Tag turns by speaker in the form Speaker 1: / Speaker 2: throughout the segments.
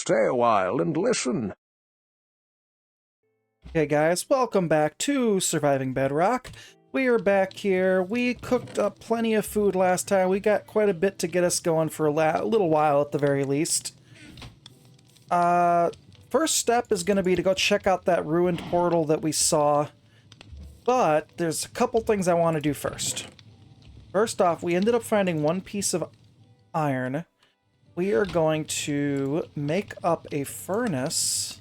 Speaker 1: stay a while and listen.
Speaker 2: Okay guys, welcome back to Surviving Bedrock. We are back here. We cooked up plenty of food last time. We got quite a bit to get us going for a little while at the very least. First step is going to be to go check out that ruined portal that we saw. But there's a couple things I want to do first. First off, we ended up finding one piece of iron. We are going to make up a furnace.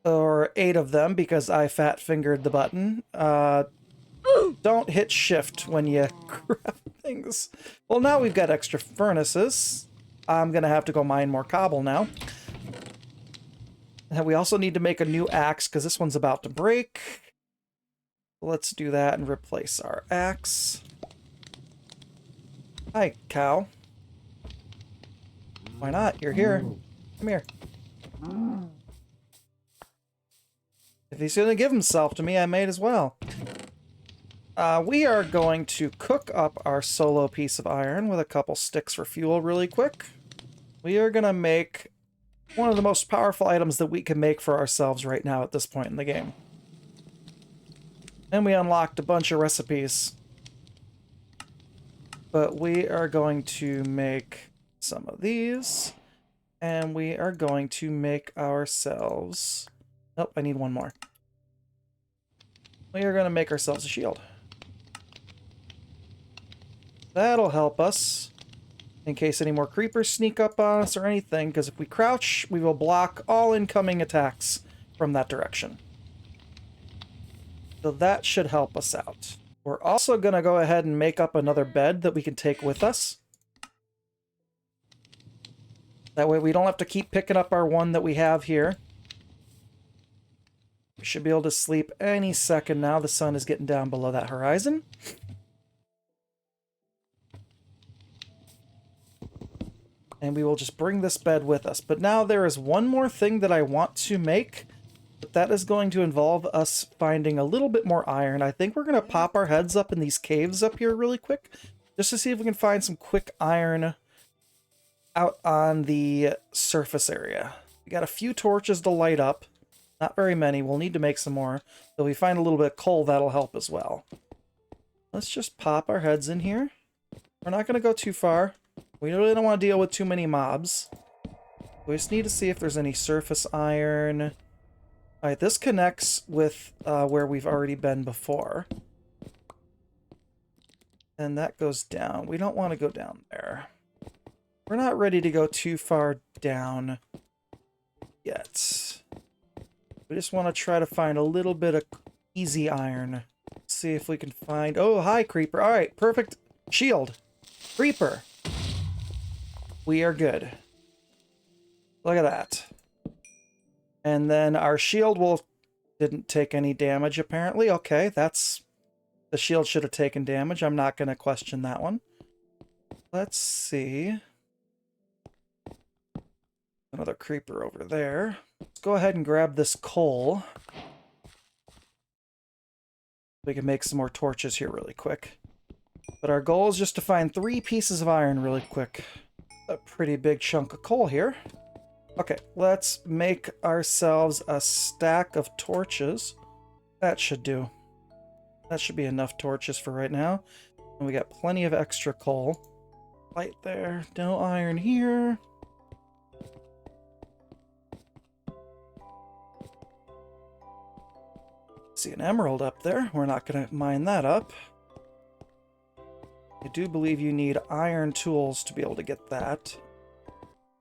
Speaker 2: Or 8 of them, because I fat-fingered the button. Don't hit shift when you grab things. Well, now we've got extra furnaces. I'm gonna have to go mine more cobble now. And we also need to make a new axe, because this one's about to break. Let's do that and replace our axe. Hi, cow. Why not? You're here. Come here. If he's going to give himself to me, I might as well. We are going to cook up our solo piece of iron with a couple sticks for fuel really quick. We are going to make one of the most powerful items that we can make for ourselves right now at this point in the game. And we unlocked a bunch of recipes. But we are going to make some of these. And we are going to make ourselves... Nope, I need one more. We are going to make ourselves a shield. That'll help us in case any more creepers sneak up on us or anything, because if we crouch, we will block all incoming attacks from that direction. So that should help us out. We're also going to go ahead and make up another bed that we can take with us. That way we don't have to keep picking up our one that we have here. We should be able to sleep any second now. The sun is getting down below that horizon. And we will just bring this bed with us. But now there is one more thing that I want to make. But that is going to involve us finding a little bit more iron. I think we're going to pop our heads up in these caves up here really quick. Just to see if we can find some quick iron out on the surface area. We got a few torches to light up. Not very many. We'll need to make some more. So if we find a little bit of coal, that'll help as well. Let's just pop our heads in here. We're not going to go too far. We really don't want to deal with too many mobs. We just need to see if there's any surface iron. Alright, this connects with where we've already been before. And that goes down. We don't want to go down there. We're not ready to go too far down yet. We just want to try to find a little bit of easy iron. See if we can find... Oh, hi, creeper. All right, perfect. Shield. Creeper. We are good. Look at that. And then our shield didn't take any damage, apparently. Okay, that's... The shield should have taken damage. I'm not going to question that one. Let's see. Another creeper over there. Let's go ahead and grab this coal. We can make some more torches here really quick. But our goal is just to find 3 pieces of iron really quick. A pretty big chunk of coal here. Okay, let's make ourselves a stack of torches. That should do. That should be enough torches for right now. And we got plenty of extra coal. Light there. No iron here. See an emerald up there. We're not going to mine that up. I do believe you need iron tools to be able to get that.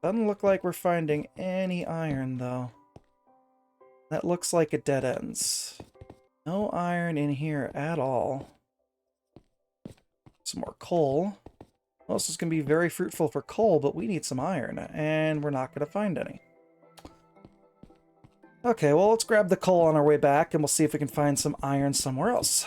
Speaker 2: Doesn't look like we're finding any iron, though. That looks like it dead ends. No iron in here at all. Some more coal. Well, this is going to be very fruitful for coal, but we need some iron, and we're not going to find any. Okay, well, let's grab the coal on our way back, and we'll see if we can find some iron somewhere else.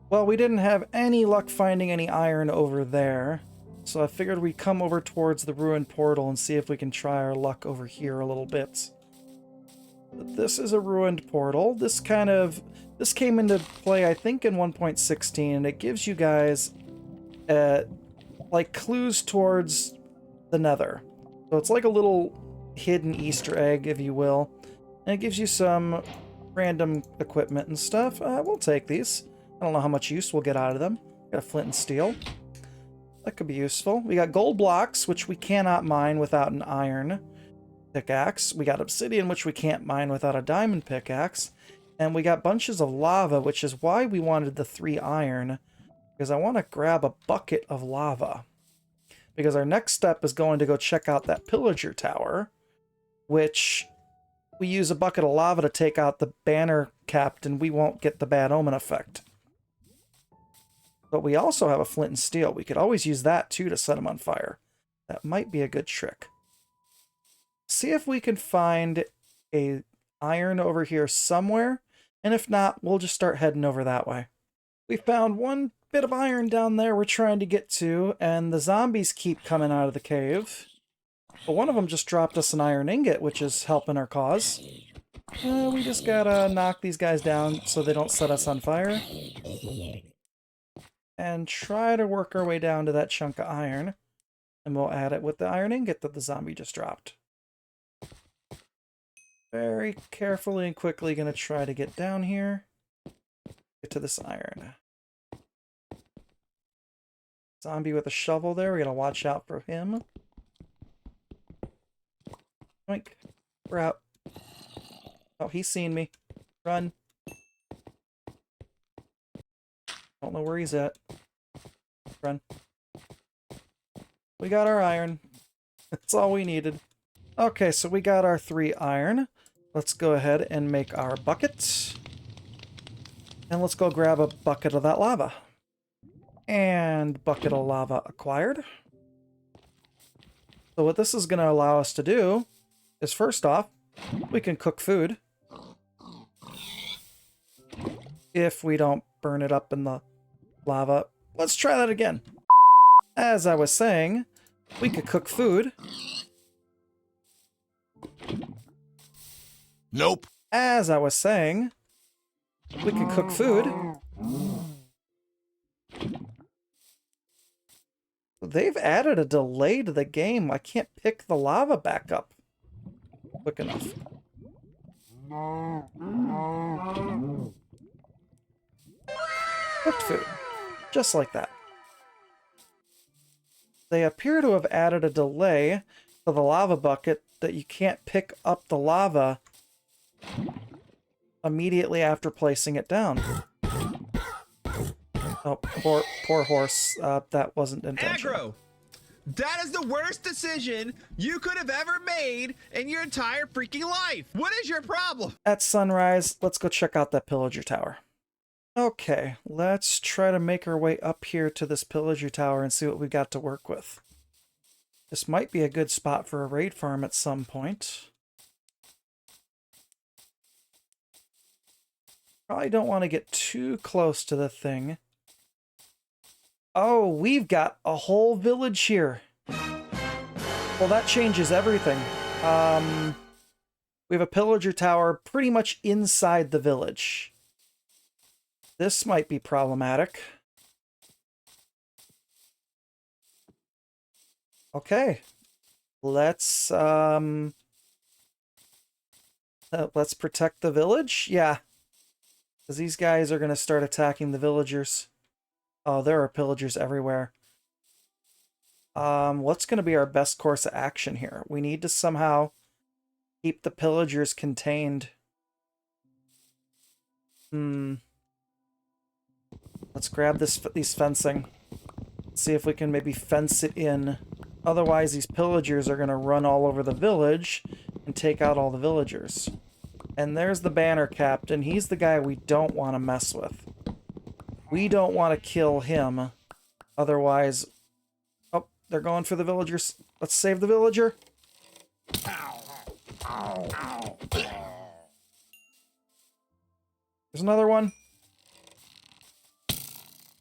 Speaker 2: Well, we didn't have any luck finding any iron over there, so I figured we'd come over towards the ruined portal and see if we can try our luck over here a little bit. But this is a ruined portal. This came into play, I think, in 1.16, and it gives you guys, like, clues towards the nether. So it's like a little hidden Easter egg, if you will. And it gives you some random equipment and stuff. We'll take these. I don't know how much use we'll get out of them. Got a flint and steel. That could be useful. We got gold blocks, which we cannot mine without an iron pickaxe. We got obsidian, which we can't mine without a diamond pickaxe. And we got bunches of lava, which is why we wanted the 3 iron. Because I want to grab a bucket of lava. Because our next step is going to go check out that Pillager Tower, which we use a bucket of lava to take out the banner captain. We won't get the bad omen effect. But we also have a flint and steel. We could always use that too to set them on fire. That might be a good trick. See if we can find a iron over here somewhere. And if not, we'll just start heading over that way. We found one bit of iron down there we're trying to get to, and the zombies keep coming out of the cave. But one of them just dropped us an iron ingot, which is helping our cause. We just gotta knock these guys down so they don't set us on fire. And try to work our way down to that chunk of iron. And we'll add it with the iron ingot that the zombie just dropped. Very carefully and quickly gonna try to get down here. Get to this iron. Zombie with a shovel there. We gotta watch out for him. Oink. We're out. Oh, he's seen me. Run. Don't know where he's at. Run. We got our iron. That's all we needed. Okay, so we got our 3 iron. Let's go ahead and make our buckets. And let's go grab a bucket of that lava. And bucket of lava acquired. So what this is going to allow us to do is, first off, we can cook food. If we don't burn it up in the lava. Let's try that again. As I was saying, we could cook food.
Speaker 1: Nope.
Speaker 2: As I was saying, we can cook food. They've added a delay to the game. I can't pick the lava back up quick enough. Cooked food. Just like that. They appear to have added a delay to the lava bucket that you can't pick up the lava immediately after placing it down. Oh, poor horse. That wasn't intentional.
Speaker 3: Aggro! That is the worst decision you could have ever made in your entire freaking life. What is your problem?
Speaker 2: At sunrise, let's go check out that Pillager Tower. Okay, let's try to make our way up here to this Pillager Tower and see what we've got to work with. This might be a good spot for a raid farm at some point. Probably don't want to get too close to the thing. Oh, we've got a whole village here. Well, that changes everything. We have a Pillager Tower pretty much inside the village. This might be problematic. Okay. Let's protect the village. Yeah. Because these guys are going to start attacking the villagers. Oh, there are pillagers everywhere. What's going to be our best course of action here? We need to somehow keep the pillagers contained. Let's grab these fencing. See if we can maybe fence it in. Otherwise, these pillagers are going to run all over the village and take out all the villagers. And there's the banner captain. He's the guy we don't want to mess with. We don't want to kill him. Otherwise... Oh, they're going for the villagers. Let's save the villager. There's another one.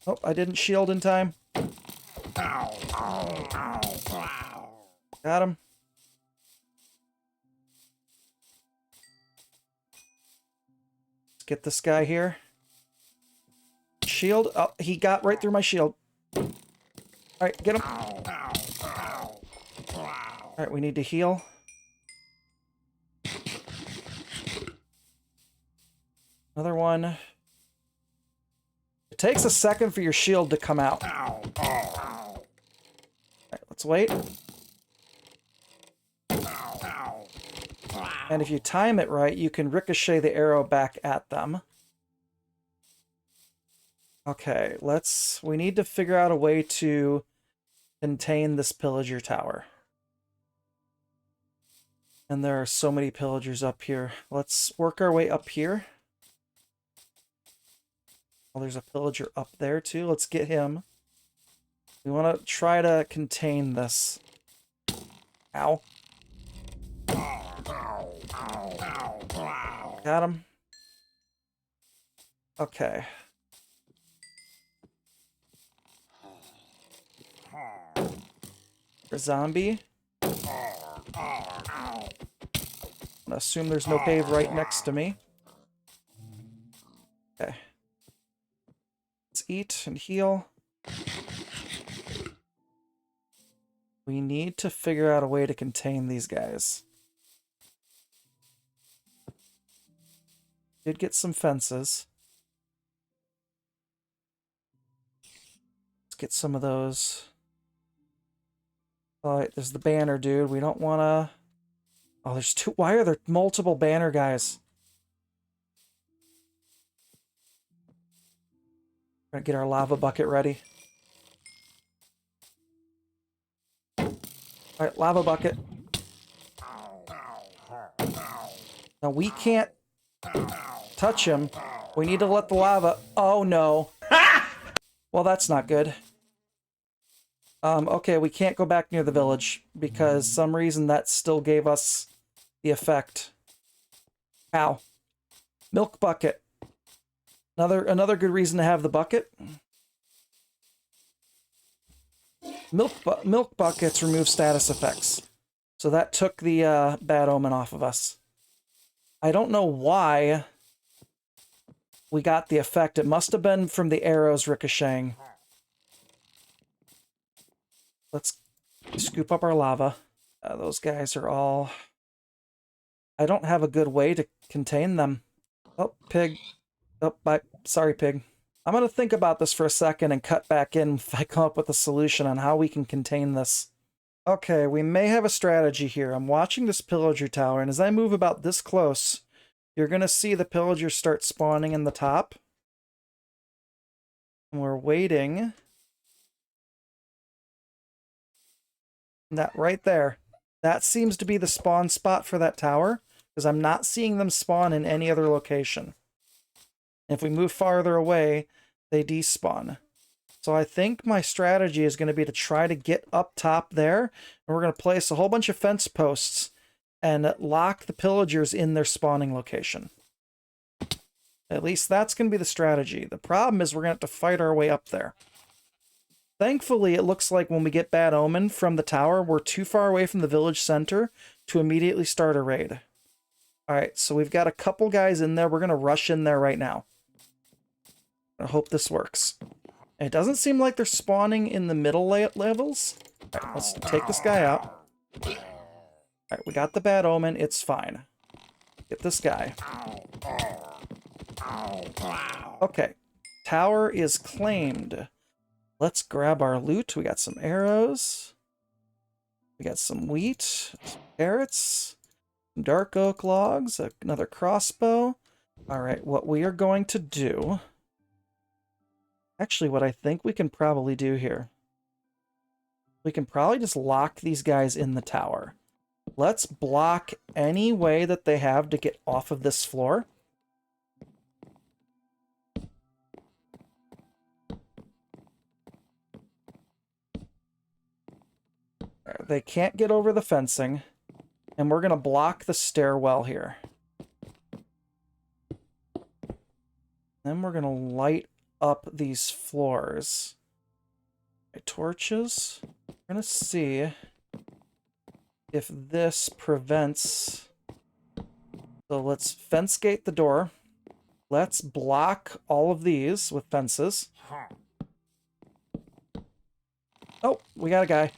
Speaker 2: Oh, I didn't shield in time. Got him. Let's get this guy here. Shield. Oh, he got right through my shield. Alright, get him. Alright, we need to heal. Another one. It takes a second for your shield to come out. Alright, let's wait. And if you time it right, you can ricochet the arrow back at them. Okay, we need to figure out a way to contain this Pillager Tower. And there are so many Pillagers up here. Let's work our way up here. Oh, there's a Pillager up there too. Let's get him. We want to try to contain this. Ow. Got him. Okay. A zombie. I'm gonna assume there's no cave right next to me. Okay. Let's eat and heal. We need to figure out a way to contain these guys. Did get some fences. Let's get some of those. Alright, there's the banner, dude. We don't want to... Oh, there's two... Why are there multiple banner guys? We're gonna get our lava bucket ready. Alright, lava bucket. Now, we can't touch him. We need to let the lava... Oh, no. Well, that's not good. Okay, we can't go back near the village because some reason that still gave us the effect. Ow. Milk bucket. Another good reason to have the bucket. Milk buckets remove status effects. So that took the bad omen off of us. I don't know why we got the effect. It must have been from the arrows ricocheting. Let's scoop up our lava. Those guys are all... I don't have a good way to contain them. Oh, pig. Oh, bye. Sorry, pig. I'm going to think about this for a second and cut back in if I come up with a solution on how we can contain this. Okay, we may have a strategy here. I'm watching this Pillager Tower, and as I move about this close, you're going to see the Pillagers start spawning in the top. And we're waiting... That right there. That seems to be the spawn spot for that tower, because I'm not seeing them spawn in any other location. If we move farther away, they despawn. So I think my strategy is going to be to try to get up top there, and we're going to place a whole bunch of fence posts and lock the Pillagers in their spawning location. At least that's going to be the strategy. The problem is we're going to have to fight our way up there. Thankfully, it looks like when we get Bad Omen from the tower, we're too far away from the village center to immediately start a raid. Alright, so we've got a couple guys in there. We're going to rush in there right now. I hope this works. It doesn't seem like they're spawning in the middle levels. Alright, let's take this guy out. Alright, we got the Bad Omen. It's fine. Get this guy. Okay. Tower is claimed. Let's grab our loot. We got some arrows. We got some wheat, some carrots, some dark oak logs, another crossbow. All right, what we are going to do... Actually, what I think we can probably do here... We can probably just lock these guys in the tower. Let's block any way that they have to get off of this floor. They can't get over the fencing, and we're going to block the stairwell here. Then we're going to light up these floors. Okay, torches. We're going to see if this prevents... So let's fence gate the door. Let's block all of these with fences. Oh, we got a guy.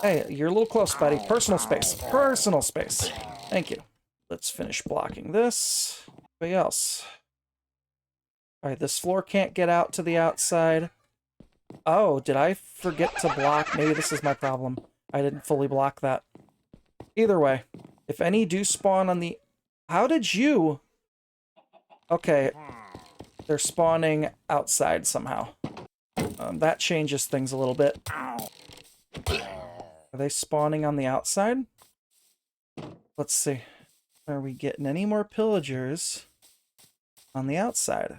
Speaker 2: Hey, you're a little close, buddy. Personal space. Personal space. Thank you. Let's finish blocking this. Anybody else? All right, this floor can't get out to the outside. Oh, did I forget to block? Maybe this is my problem. I didn't fully block that. Either way, if any do spawn on the... How did you... Okay, they're spawning outside somehow. That changes things a little bit. Are they spawning on the outside? Let's see. Are we getting any more pillagers on the outside?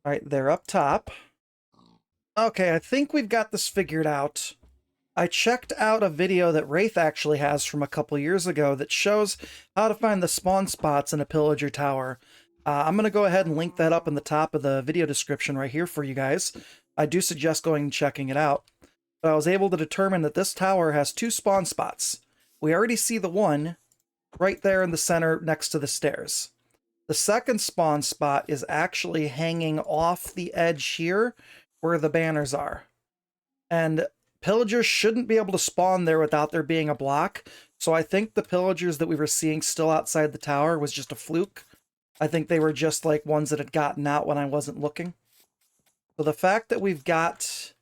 Speaker 2: All right, they're up top. Okay, I think we've got this figured out. I checked out a video that Rayth actually has from a couple years ago that shows how to find the spawn spots in a Pillager Tower. I'm going to go ahead and link that up in the top of the video description right here for you guys. I do suggest going and checking it out. But I was able to determine that this tower has 2 spawn spots. We already see the one right there in the center next to the stairs. The second spawn spot is actually hanging off the edge here where the banners are. And pillagers shouldn't be able to spawn there without there being a block. So I think the pillagers that we were seeing still outside the tower was just a fluke. I think they were just like ones that had gotten out when I wasn't looking. So the fact that we've got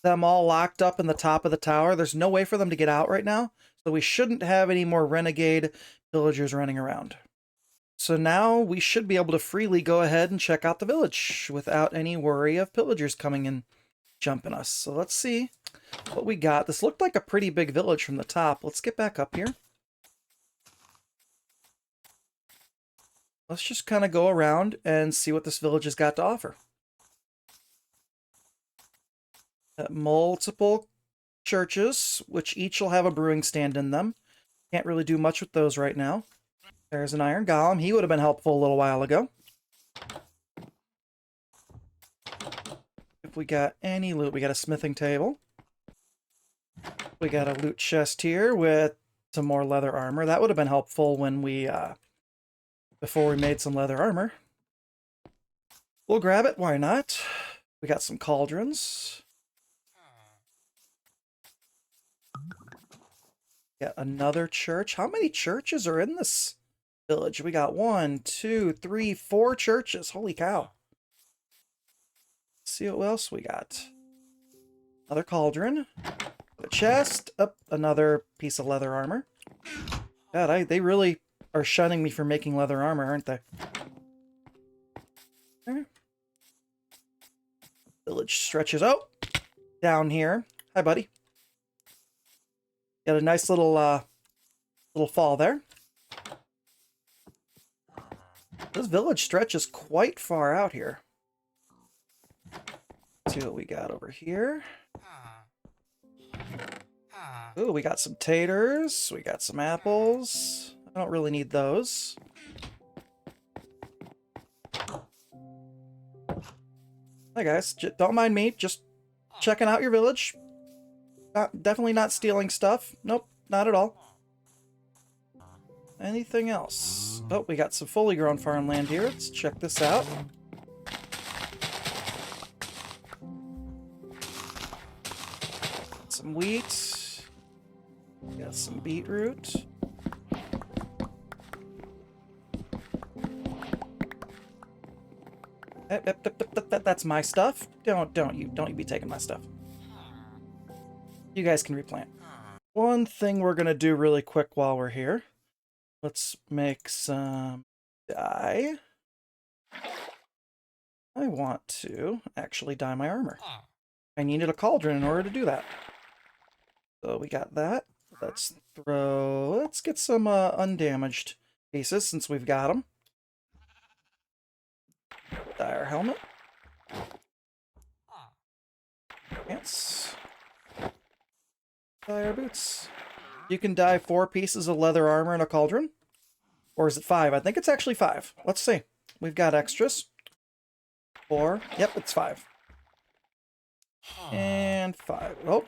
Speaker 2: them all locked up in the top of the tower, there's no way for them to get out right now. So we shouldn't have any more renegade pillagers running around. So now we should be able to freely go ahead and check out the village without any worry of pillagers coming and jumping us. So let's see what we got. This looked like a pretty big village from the top. Let's get back up here. Let's just kind of go around and see what this village has got to offer. Multiple churches, which each will have a brewing stand in them. Can't really do much with those right now. There's an iron golem. He would have been helpful a little while ago. If we got any loot, we got a smithing table. We got a loot chest here with some more leather armor. That would have been helpful when we, before we made some leather armor. We'll grab it, why not? We got some cauldrons. Got another church. How many churches are in this village? We got 1, 2, 3, 4 churches. Holy cow. Let's see what else we got. Another cauldron. A chest. Up, another piece of leather armor. God, they really are shunning me for making leather armor, aren't they? Okay. Village stretches. Oh! Down here. Hi, buddy. Got a nice little fall there. This village stretches quite far out here. Let's see what we got over here. Ooh, we got some taters. We got some apples. I don't really need those. Hi guys, don't mind me, just checking out your village. Definitely not stealing stuff. Nope, not at all. Anything else? Oh, we got some fully grown farmland here. Let's check this out. Some wheat. Got some beetroot. That's my stuff. Don't you be taking my stuff. You guys can replant. One thing we're gonna do really quick while we're here. Let's make some dye. I want to actually dye my armor. I needed a cauldron in order to do that. So we got that. Let's get some undamaged pieces since we've got them. Dye our helmet. Pants. Dye our boots. You can dye 4 pieces of leather armor in a cauldron. Or is it 5? I think it's actually 5. Let's see. We've got extras. 4. Yep, it's 5. And 5. Oh,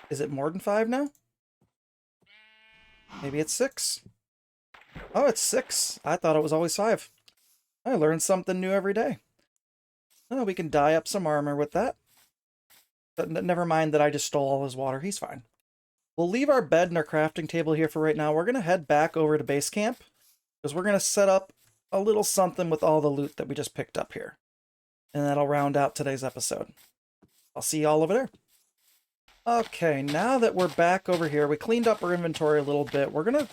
Speaker 2: is it more than 5 now? Maybe it's 6. Oh, it's 6. I thought it was always 5. I learn something new every day. Oh, we can dye up some armor with that. Never mind that I just stole all his water. He's fine. We'll leave our bed and our crafting table here for right now. We're going to head back over to base camp because we're going to set up a little something with all the loot that we just picked up here. And that'll round out today's episode. I'll see you all over there. Okay, now that we're back over here, we cleaned up our inventory a little bit. We're going to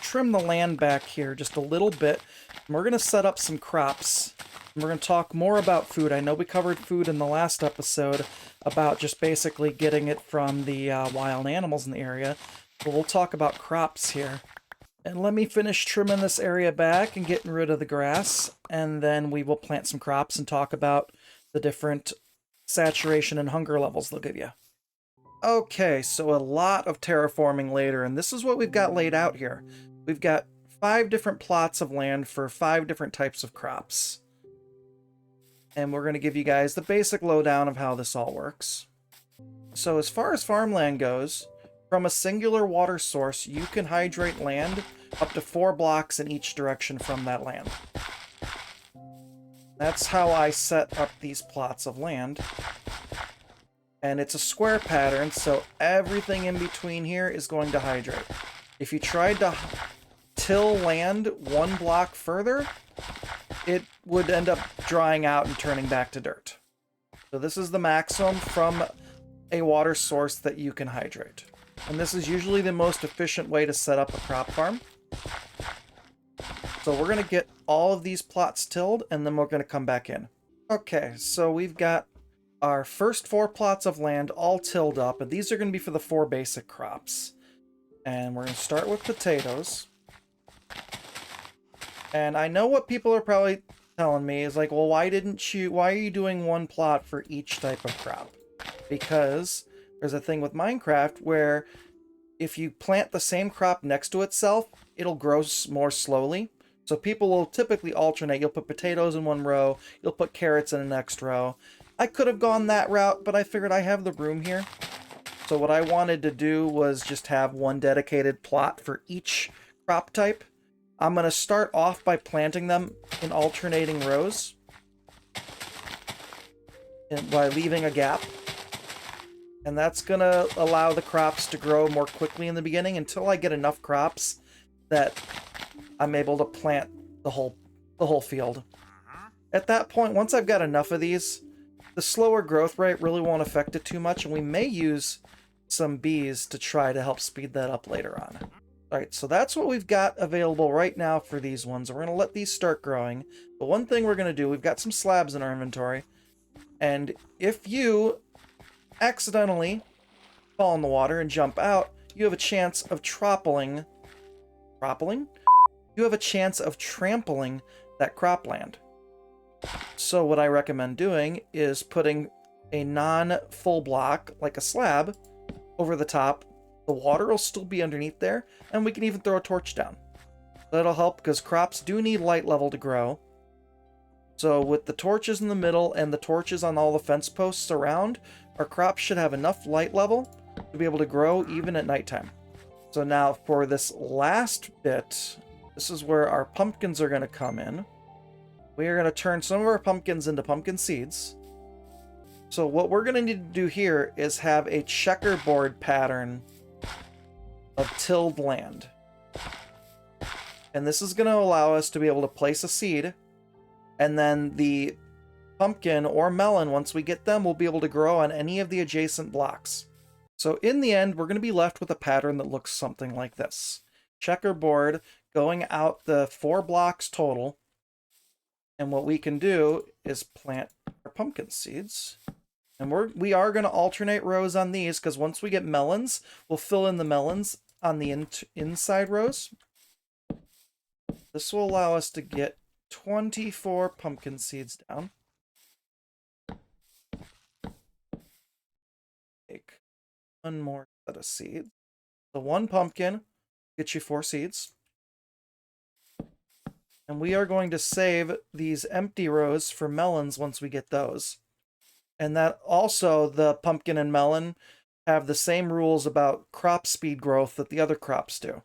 Speaker 2: trim the land back here just a little bit. And we're going to set up some crops. And we're going to talk more about food. I know we covered food in the last episode about just basically getting it from the wild animals in the area. But we'll talk about crops here. And let me finish trimming this area back and getting rid of the grass. And then we will plant some crops and talk about the different saturation and hunger levels they'll give you. Okay, so a lot of terraforming later, and this is what we've got laid out here. We've got 5 different plots of land for 5 different types of crops. And we're going to give you guys the basic lowdown of how this all works. So as far as farmland goes, from a singular water source, you can hydrate land up to 4 blocks in each direction from that land. That's how I set up these plots of land. And it's a square pattern, so everything in between here is going to hydrate. If you tried to till land 1 block further, it would end up drying out and turning back to dirt. So this is the maximum from a water source that you can hydrate. And this is usually the most efficient way to set up a crop farm. So we're going to get all of these plots tilled, and then we're going to come back in. Okay, so we've got our first 4 plots of land all tilled up, and these are going to be for the 4 basic crops. And we're going to start with potatoes. And I know what people are probably telling me is like, well, why are you doing 1 plot for each type of crop? Because there's a thing with Minecraft where if you plant the same crop next to itself, it'll grow more slowly. So people will typically alternate. You'll put potatoes in 1 row, you'll put carrots in the next row. I could have gone that route, but I figured I have the room here. So what I wanted to do was just have 1 dedicated plot for each crop type. I'm going to start off by planting them in alternating rows and by leaving a gap. And that's going to allow the crops to grow more quickly in the beginning until I get enough crops that I'm able to plant the whole field. At that point, once I've got enough of these, the slower growth rate really won't affect it too much, and we may use some bees to try to help speed that up later on. Alright, so that's what we've got available right now for these ones. We're going to let these start growing. But one thing we're going to do, we've got some slabs in our inventory, and if you accidentally fall in the water and jump out, you have a chance of trampling that cropland. So what I recommend doing is putting a non-full block, like a slab, over the top. The water will still be underneath there, and we can even throw a torch down. That'll help because crops do need light level to grow. So with the torches in the middle and the torches on all the fence posts around, our crops should have enough light level to be able to grow even at nighttime. So now for this last bit, this is where our pumpkins are going to come in. We are going to turn some of our pumpkins into pumpkin seeds. So what we're going to need to do here is have a checkerboard pattern of tilled land. And this is going to allow us to be able to place a seed, and then the pumpkin or melon, once we get them, will be able to grow on any of the adjacent blocks. So in the end, we're going to be left with a pattern that looks something like this. Checkerboard going out the 4 blocks total. And what we can do is plant our pumpkin seeds. And we are going to alternate rows on these, because once we get melons, we'll fill in the melons on the inside rows. This will allow us to get 24 pumpkin seeds down. Take 1 more set of seeds. So 1 pumpkin gets you 4 seeds. And we are going to save these empty rows for melons once we get those. And that also, the pumpkin and melon have the same rules about crop speed growth that the other crops do.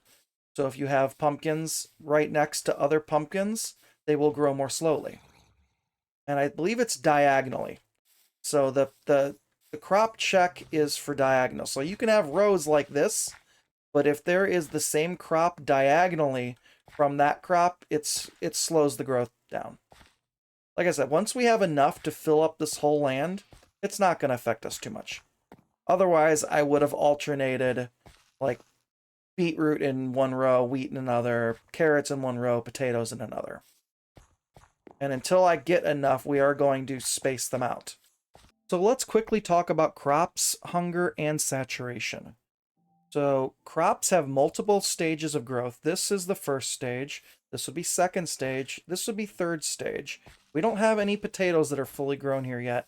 Speaker 2: So if you have pumpkins right next to other pumpkins, they will grow more slowly. And I believe it's diagonally. So the The crop check is for diagonal. So you can have rows like this, but if there is the same crop diagonally from that crop, it slows the growth down. Like I said, once we have enough to fill up this whole land, it's not going to affect us too much. Otherwise, I would have alternated like beetroot in one row, wheat in another, carrots in one row, potatoes in another. And until I get enough, we are going to space them out. So let's quickly talk about crops, hunger, and saturation. So crops have multiple stages of growth. This is the first stage. This would be second stage. This would be third stage. We don't have any potatoes that are fully grown here yet.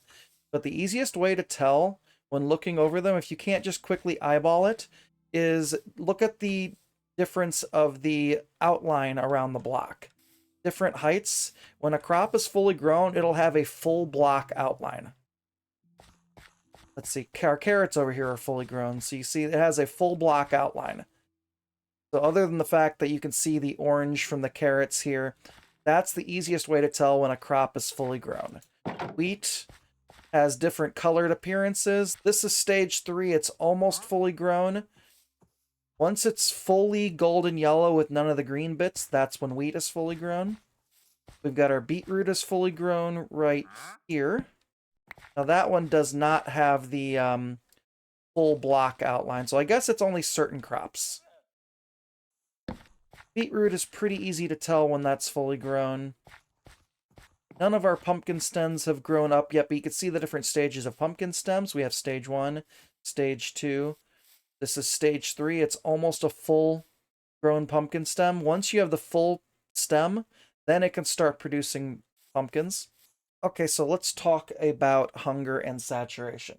Speaker 2: But the easiest way to tell when looking over them, if you can't just quickly eyeball it, is look at the difference of the outline around the block. Different heights. When a crop is fully grown, it'll have a full block outline. Let's see, our carrots over here are fully grown, so you see it has a full block outline. So other than the fact that you can see the orange from the carrots here, that's the easiest way to tell when a crop is fully grown. Wheat has different colored appearances. This is stage 3, it's almost fully grown. Once it's fully golden yellow with none of the green bits, that's when wheat is fully grown. We've got our beetroot is fully grown right here. Now that one does not have the full block outline, so I guess it's only certain crops. Beetroot is pretty easy to tell when that's fully grown. None of our pumpkin stems have grown up yet, but you can see the different stages of pumpkin stems. We have stage 1, stage 2. This is stage 3. It's almost a full grown pumpkin stem. Once you have the full stem, then it can start producing pumpkins. Okay, so let's talk about hunger and saturation.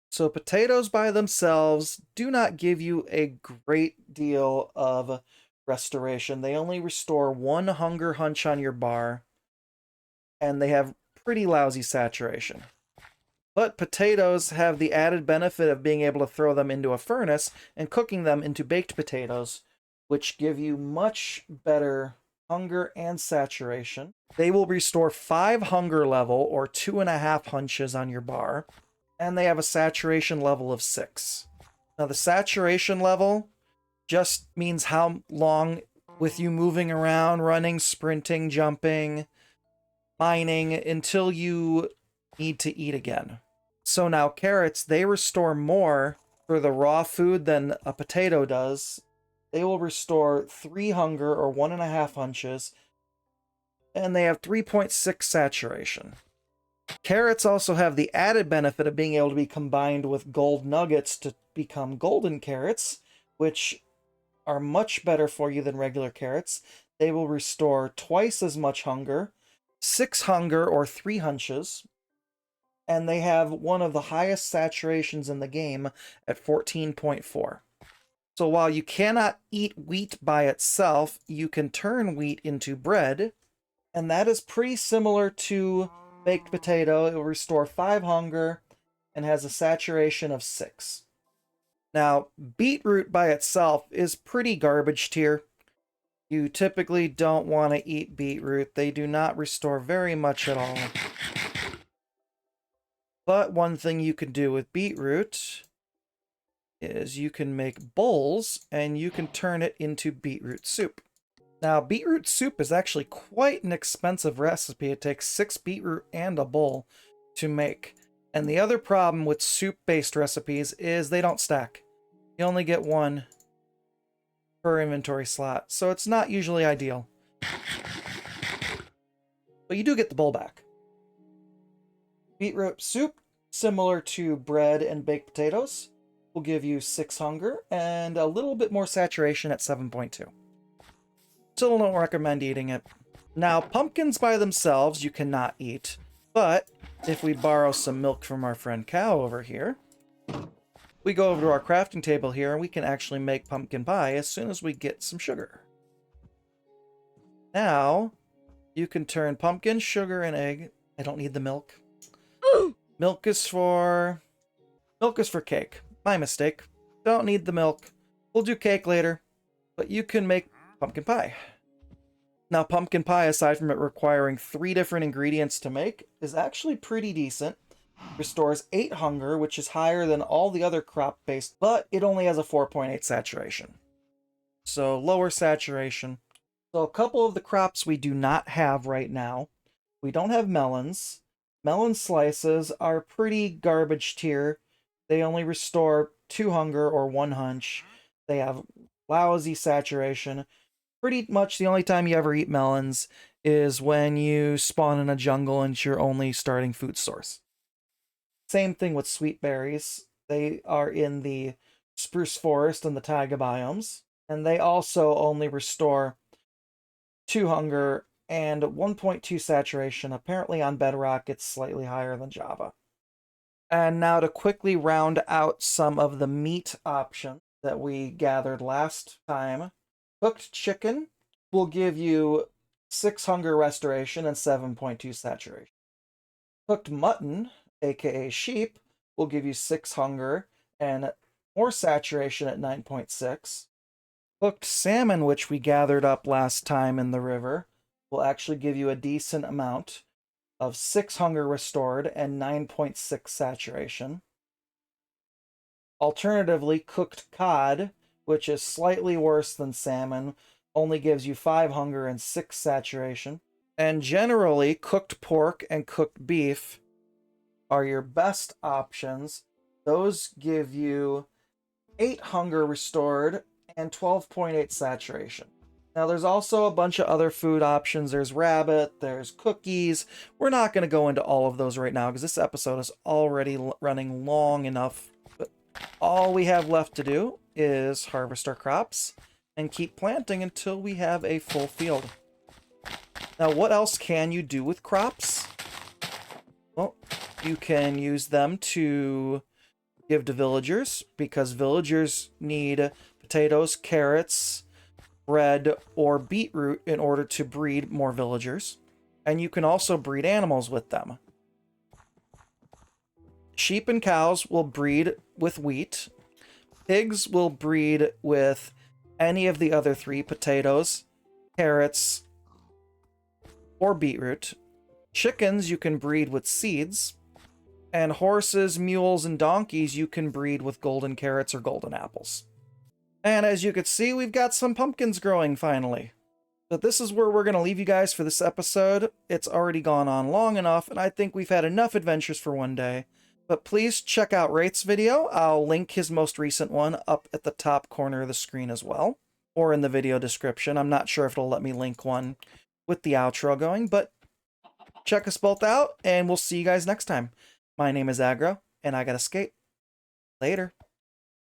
Speaker 2: So potatoes by themselves do not give you a great deal of restoration. They only restore 1 hunger hunch on your bar, and they have pretty lousy saturation. But potatoes have the added benefit of being able to throw them into a furnace and cooking them into baked potatoes, which give you much better hunger and saturation. They will restore 5 hunger level, or 2.5 hunches on your bar, and they have a saturation level of 6. Now the saturation level just means how long, with you moving around, running, sprinting, jumping, mining, until you need to eat again. So now carrots, they restore more for the raw food than a potato does. They will restore 3 hunger, or 1.5 hunches, and they have 3.6 saturation. Carrots also have the added benefit of being able to be combined with gold nuggets to become golden carrots, which are much better for you than regular carrots. They will restore twice as much hunger, 6 hunger, or 3 hunches, and they have one of the highest saturations in the game at 14.4. So while you cannot eat wheat by itself, you can turn wheat into bread, and that is pretty similar to baked potato. It will restore 5 hunger and has a saturation of 6. Now, beetroot by itself is pretty garbage tier. You typically don't want to eat beetroot. They do not restore very much at all. But one thing you can do with beetroot is you can make bowls, and you can turn it into beetroot soup. Now, beetroot soup is actually quite an expensive recipe. It takes 6 beetroot and a bowl to make. And the other problem with soup-based recipes is they don't stack. You only get 1 per inventory slot, so it's not usually ideal. But you do get the bowl back. Beetroot soup, similar to bread and baked potatoes, will give you 6 hunger and a little bit more saturation at 7.2. Still don't recommend eating it. Now, pumpkins by themselves you cannot eat, but if we borrow some milk from our friend Cow over here, we go over to our crafting table here and we can actually make pumpkin pie as soon as we get some sugar. Now, you can turn pumpkin, sugar, and egg. I don't need the milk. Milk is for cake. My mistake. Don't need the milk. We'll do cake later, but you can make pumpkin pie. Now, pumpkin pie, aside from it requiring 3 different ingredients to make, is actually pretty decent. restores 8 hunger, which is higher than all the other crop-based, but it only has a 4.8 saturation. So lower saturation. So a couple of the crops we do not have right now. We don't have melons. Melon slices are pretty garbage tier. They only restore 2 hunger or 1 hunch. They have lousy saturation. Pretty much the only time you ever eat melons is when you spawn in a jungle and it's your only starting food source. Same thing with sweet berries. They are in the spruce forest and the taiga biomes, and they also only restore 2 hunger and 1.2 saturation. Apparently on Bedrock it's slightly higher than Java. And now to quickly round out some of the meat options that we gathered last time. Cooked chicken will give you 6 hunger restoration and 7.2 saturation. Cooked mutton, aka sheep, will give you 6 hunger and more saturation at 9.6. Cooked salmon, which we gathered up last time in the river, will actually give you a decent amount of 6 hunger restored and 9.6 saturation. Alternatively, cooked cod, which is slightly worse than salmon, only gives you 5 hunger and 6 saturation. And generally, cooked pork and cooked beef are your best options. Those give you 8 hunger restored and 12.8 saturation. Now, there's also a bunch of other food options. There's rabbit, there's cookies. We're not going to go into all of those right now because this episode is already running long enough. But all we have left to do is harvest our crops and keep planting until we have a full field. Now, what else can you do with crops? Well, you can use them to give to villagers, because villagers need potatoes, carrots, bread, or beetroot in order to breed more villagers. And you can also breed animals with them. Sheep and cows will breed with wheat. Pigs will breed with any of the other 3, potatoes, carrots, or beetroot. Chickens you can breed with seeds. And horses, mules, and donkeys you can breed with golden carrots or golden apples. And as you can see, we've got some pumpkins growing finally. But this is where we're going to leave you guys for this episode. It's already gone on long enough, and I think we've had enough adventures for one day. But please check out Rayth's video. I'll link his most recent one up at the top corner of the screen as well, or in the video description. I'm not sure if it'll let me link one with the outro going, but check us both out, and we'll see you guys next time. My name is Aggro, and I gotta skate. Later.